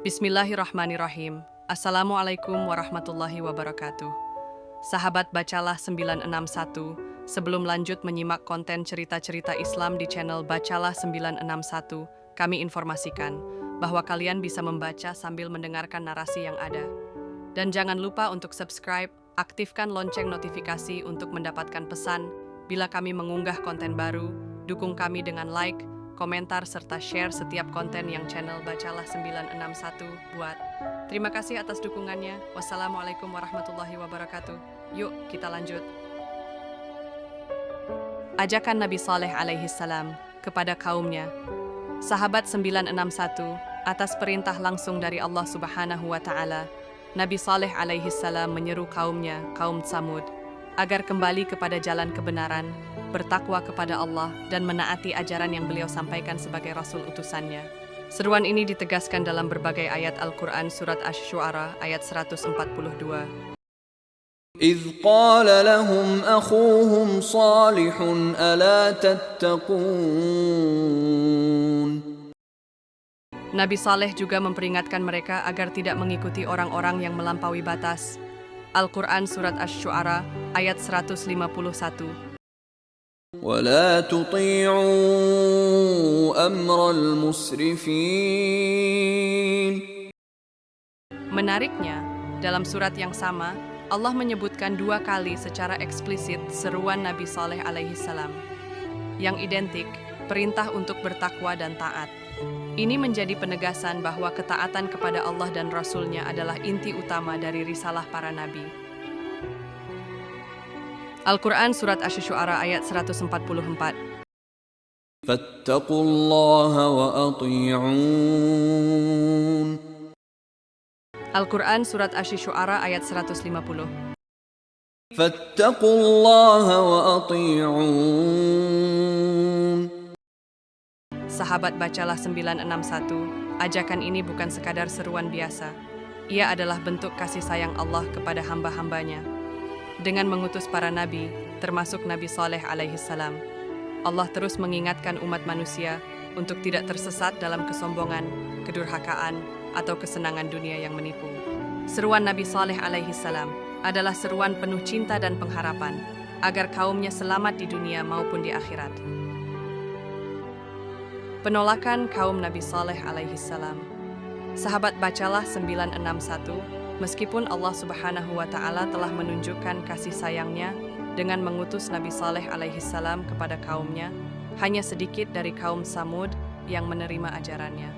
Bismillahirrahmanirrahim. Assalamualaikum warahmatullahi wabarakatuh. Sahabat Bacalah 961, sebelum lanjut menyimak konten cerita-cerita Islam di channel Bacalah 961, kami informasikan bahwa kalian bisa membaca sambil mendengarkan narasi yang ada. Dan jangan lupa untuk subscribe, aktifkan lonceng notifikasi untuk mendapatkan pesan bila kami mengunggah konten baru, dukung kami dengan like, komentar, serta share setiap konten yang channel Bacalah 961 buat. Terima kasih atas dukungannya. Wassalamualaikum warahmatullahi wabarakatuh. Yuk, kita lanjut. Ajakan Nabi Saleh alaihi salam kepada kaumnya. Sahabat 961, atas perintah langsung dari Allah Subhanahu wa Ta'ala, Nabi Saleh alaihi salam menyeru kaumnya, kaum Tsamud, agar kembali kepada jalan kebenaran, bertakwa kepada Allah, dan menaati ajaran yang beliau sampaikan sebagai Rasul utusannya. Seruan ini ditegaskan dalam berbagai ayat Al-Quran surat Asy-Syu'ara ayat 142. إِذْ قَالَ لَهُمْ أَخُوهُمْ صَالِحٌ أَلَا تَتَّقُونَ Nabi Saleh juga memperingatkan mereka agar tidak mengikuti orang-orang yang melampaui batas. Al-Quran surat Asy-Syu'ara ayat 151. وَلَا تُطِيعُوا أَمْرَ الْمُسْرِفِينَ. Menariknya, dalam surat yang sama, Allah menyebutkan dua kali secara eksplisit seruan Nabi Saleh alaihi salam. Yang identik, perintah untuk bertakwa dan taat. Ini menjadi penegasan bahwa ketaatan kepada Allah dan Rasul-Nya adalah inti utama dari risalah para nabi. Al-Quran surat Asy-Syu'ara ayat 144. فَاتَّقُوا اللَّهَ وَأَطِيعُونِ. Al-Quran surat Asy-Syu'ara ayat 150. فَاتَّقُوا اللَّهَ وَأَطِيعُونِ. Sahabat Bacalah 961, ajakan ini bukan sekadar seruan biasa. Ia adalah bentuk kasih sayang Allah kepada hamba-hambanya. Dengan mengutus para nabi, termasuk Nabi Saleh alaihi salam, Allah terus mengingatkan umat manusia untuk tidak tersesat dalam kesombongan, kedurhakaan, atau kesenangan dunia yang menipu. Seruan Nabi Saleh alaihi salam adalah seruan penuh cinta dan pengharapan agar kaumnya selamat di dunia maupun di akhirat. Penolakan kaum Nabi Saleh alaihi salam. Sahabat Bacalah 961, meskipun Allah Subhanahu wa Ta'ala telah menunjukkan kasih sayangnya dengan mengutus Nabi Saleh alaihi salam kepada kaumnya, hanya sedikit dari kaum Tsamud yang menerima ajarannya.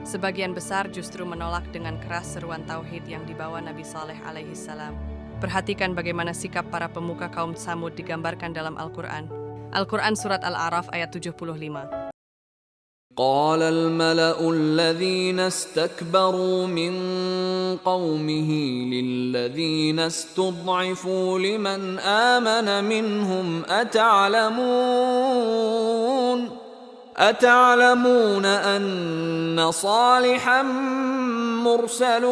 Sebagian besar justru menolak dengan keras seruan tauhid yang dibawa Nabi Saleh alaihi salam. Perhatikan bagaimana sikap para pemuka kaum Tsamud digambarkan dalam Al-Quran. Al-Quran surat Al-A'raf ayat 75. قال الملأ الذين استكبروا من قومه للذين استضعفوا لمن آمن منهم أتعلمون أن صالحا مرسل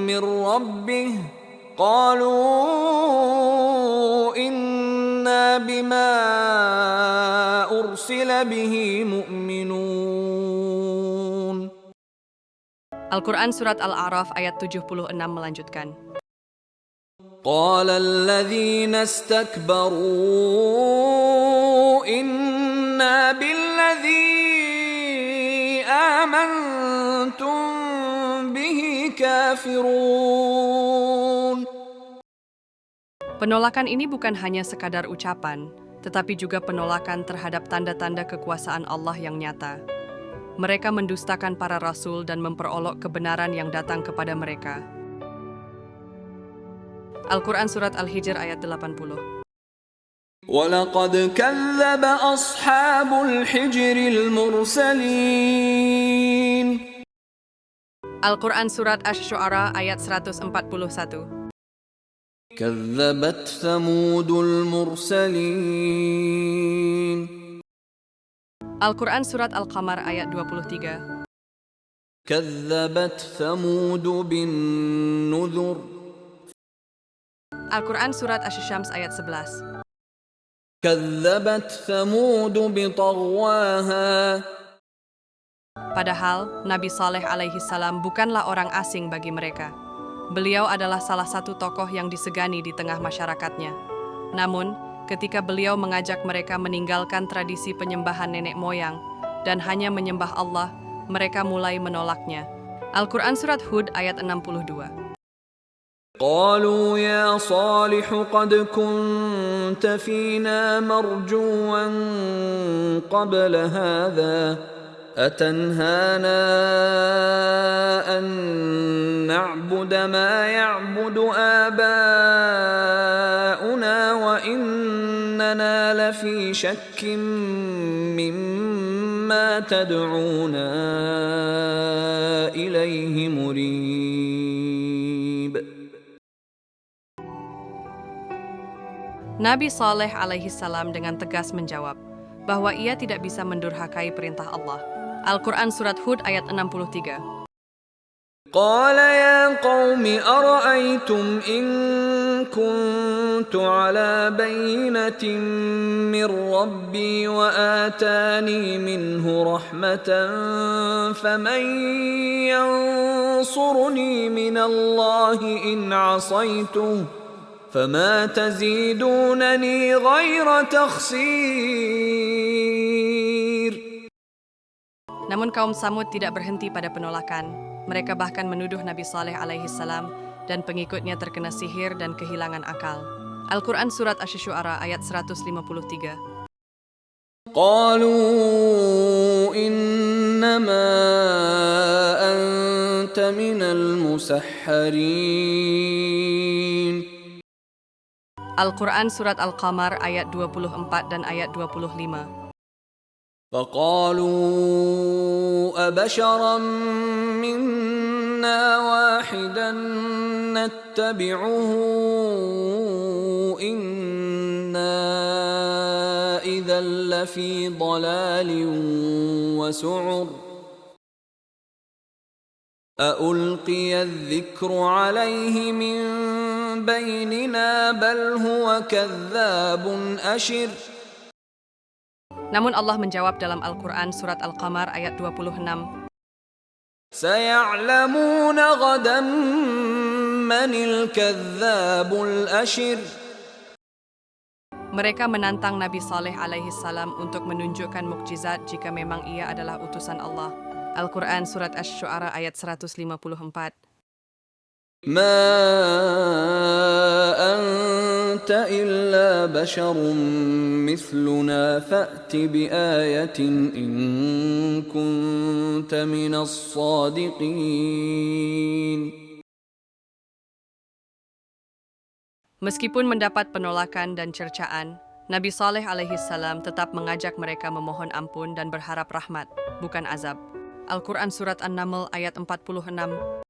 من ربه قالوا إنا بما أرسل به مؤمنون. Al-Quran surat Al-A'raf ayat 76 melanjutkan. قال الذين استكبروا إنا بالذي آمنتم به كافرون. Penolakan ini bukan hanya sekadar ucapan, tetapi juga penolakan terhadap tanda-tanda kekuasaan Allah yang nyata. Mereka mendustakan para rasul dan memperolok kebenaran yang datang kepada mereka. Al-Quran surat Al-Hijr ayat 80. وَلَقَدْ كَذَّبَ أَصْحَابُ الْحِجْرِ الْمُرْسَلِينَ. Al-Quran surat Asy-Syu'ara ayat 141. كَذَّبَتْ ثَمُودُ الْمُرْسَلِينَ. Al-Quran surat Al-Qamar ayat 23. كَذَّبَتْ ثَمُودُ بِالنُّذُرِ. Al-Quran surat Asy-Syams ayat 11. كَذَّبَتْ ثَمُودُ بِطَغْوَاهَا. Padahal Nabi Saleh alaihi salam bukanlah orang asing bagi mereka. Beliau adalah salah satu tokoh yang disegani di tengah masyarakatnya. Namun, ketika beliau mengajak mereka meninggalkan tradisi penyembahan nenek moyang dan hanya menyembah Allah, mereka mulai menolaknya. Al-Quran Surat Hud ayat 62. قالوا يا صالح قد كنت فينا مرجوا قبل هذا أتنهانا أن نعبد ما يعبد آباؤنا وإننا لفي شك مما تدعونا إليه مريب. Nabi Saleh alaihi salam dengan tegas menjawab bahwa ia tidak bisa mendurhakai perintah Allah. Al-Quran Surat Hud ayat 63. قال يا قوم أرأيتم إن كنت على بينة من ربي وآتاني منه رحمة فمن ينصرني من الله إن عصيته فما تزيدونني غير تخسير. Namun kaum Samud tidak berhenti pada penolakan. Mereka bahkan menuduh Nabi Saleh alaihi salam dan pengikutnya terkena sihir dan kehilangan akal. Al-Quran Surat Asy-Syu'ara ayat 153. قالوا إنما أنت من المسحرين. Al-Quran Surat Al-Qamar ayat 24 dan ayat 25. فقالوا أبشرا منا واحدا نتبعه إنا إذا لفي ضلال وسعر أألقي الذكر عليه من بيننا بل هو كذاب أشر. Namun Allah menjawab dalam Al-Quran Surat Al-Qamar ayat 26. سيعلمون غدا من الكذاب الأشر. Mereka menantang Nabi Saleh alaihi salam untuk menunjukkan mukjizat jika memang ia adalah utusan Allah. Al-Quran Surat Asy-Syu'ara ayat 154. ما أنت إلا بشر مثلنا فأت بآية إن كنت من الصادقين. Meskipun mendapat penolakan dan cercaan, Nabi Saleh alaihi salam tetap mengajak mereka memohon ampun dan berharap rahmat, bukan azab. Al-Quran Surat An-Naml ayat 46.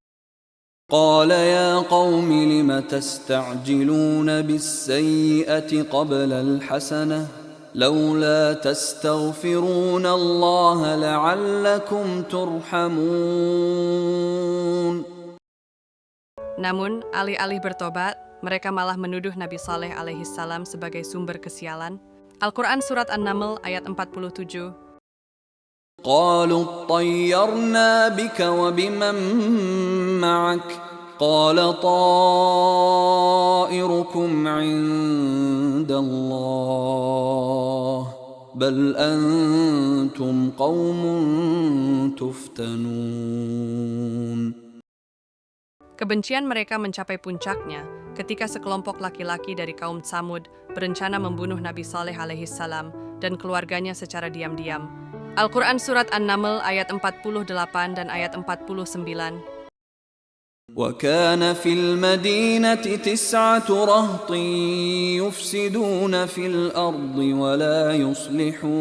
قال يا قوم لم تستعجلون بالسيئة قبل الحسنة لولا تستغفرون الله لعلكم ترحمون. Namun, alih-alih bertobat, mereka malah menuduh Nabi Saleh alaihi salam sebagai sumber kesialan. Al-Quran Surat An-Naml ayat 47. قالوا اطيرنا بك وبمن معك قال طائركم عند الله بل أنتم قوم تفتنون. Kebencian mereka mencapai puncaknya ketika sekelompok laki-laki dari kaum Tsamud berencana membunuh Nabi Saleh alaihi salam dan keluarganya secara diam-diam. Al-Quran Surat An-Naml ayat 48 dan ayat 49. وكان في المدينة 9 رهط يفسدون في الأرض ولا يصلحون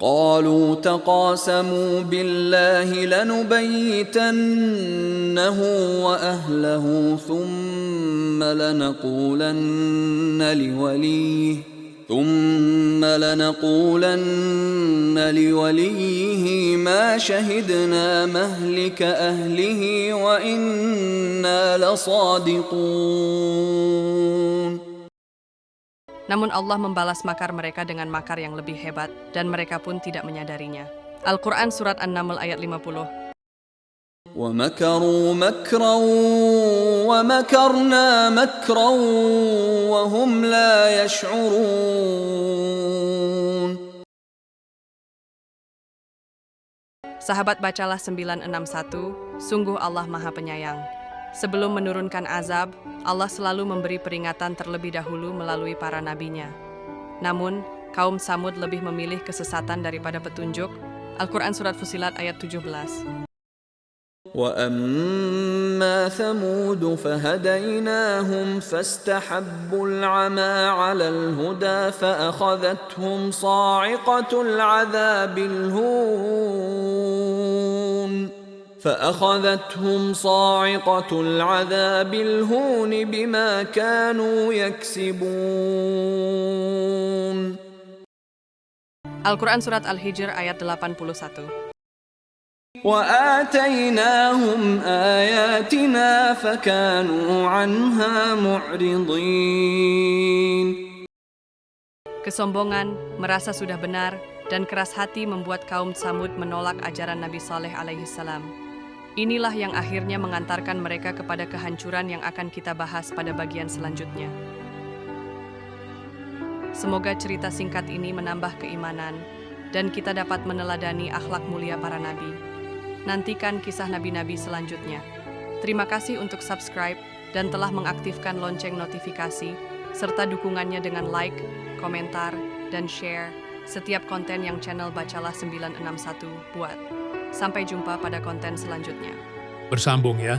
قالوا تقاسموا بالله لنبيتنه وأهله ثم لنقولن لوليه ما شهدنا مهلك أهله وإنا لصادقون. Namun Allah membalas makar mereka dengan makar yang lebih hebat dan mereka pun tidak menyadarinya. Al-Quran Surat An-Naml ayat 50. وَمَكَرُوا مَكْرًا وَمَكَرْنَا مَكْرًا وَهُمْ لَا يَشْعُرُونَ. Sahabat bacalah 961, sungguh Allah Maha Penyayang. Sebelum menurunkan azab, Allah selalu memberi peringatan terlebih dahulu melalui para nabinya. Namun, kaum Samud lebih memilih kesesatan daripada petunjuk. Al-Quran Surat Fusilat ayat 17. وَأَمَّا ثَمُودُ فَهَدَيْنَاهُمْ فَاسْتَحَبُّوا الْعَمَى عَلَى الْهُدَى فَأَخَذَتْهُمْ صَاعِقَةُ الْعَذَابِ الْهُونِ بِمَا كَانُوا يَكْسِبُونَ. Al-Quran Surat Al-Hijr ayat 81. وَآتَيْنَاهُمْ آيَاتِنَا فَكَانُوا عَنْهَا مُعْرِضِينَ. Kesombongan, merasa sudah benar, dan keras hati membuat kaum Samud menolak ajaran Nabi Saleh alaihissalam. Inilah yang akhirnya mengantarkan mereka kepada kehancuran yang akan kita bahas pada bagian selanjutnya. Semoga cerita singkat ini menambah keimanan, dan kita dapat meneladani akhlak mulia para nabi. Nantikan kisah nabi-nabi selanjutnya. Terima kasih untuk subscribe dan telah mengaktifkan lonceng notifikasi, serta dukungannya dengan like, komentar, dan share setiap konten yang channel Bacalah 961 buat. Sampai jumpa pada konten selanjutnya. Bersambung ya.